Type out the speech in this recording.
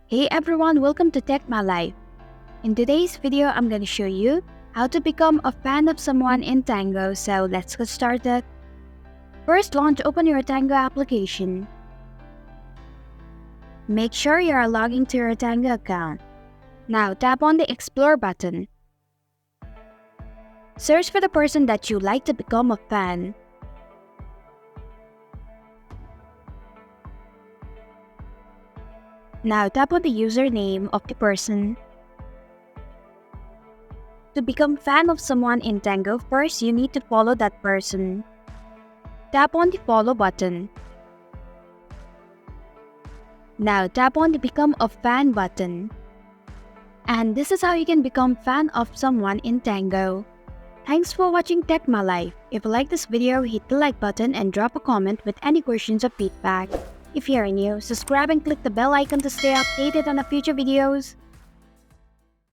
Hey everyone, welcome to Tech My Life. In today's video, I'm going to show you how to become a fan of someone in Tango, so let's get started. First, open your Tango application. Make sure you are logging to your Tango account. Now tap on the Explore button. Search for the person that you like to become a fan. Now tap on the username of the person. To become fan of someone in Tango, first you need to follow that person. Tap on the follow button. Now tap on the become a fan button. And this is how you can become fan of someone in Tango. Thanks for watching Tech My Life. If you like this video, hit the like button and drop a comment with any questions or feedback. If you are new, subscribe and click the bell icon to stay updated on the future videos.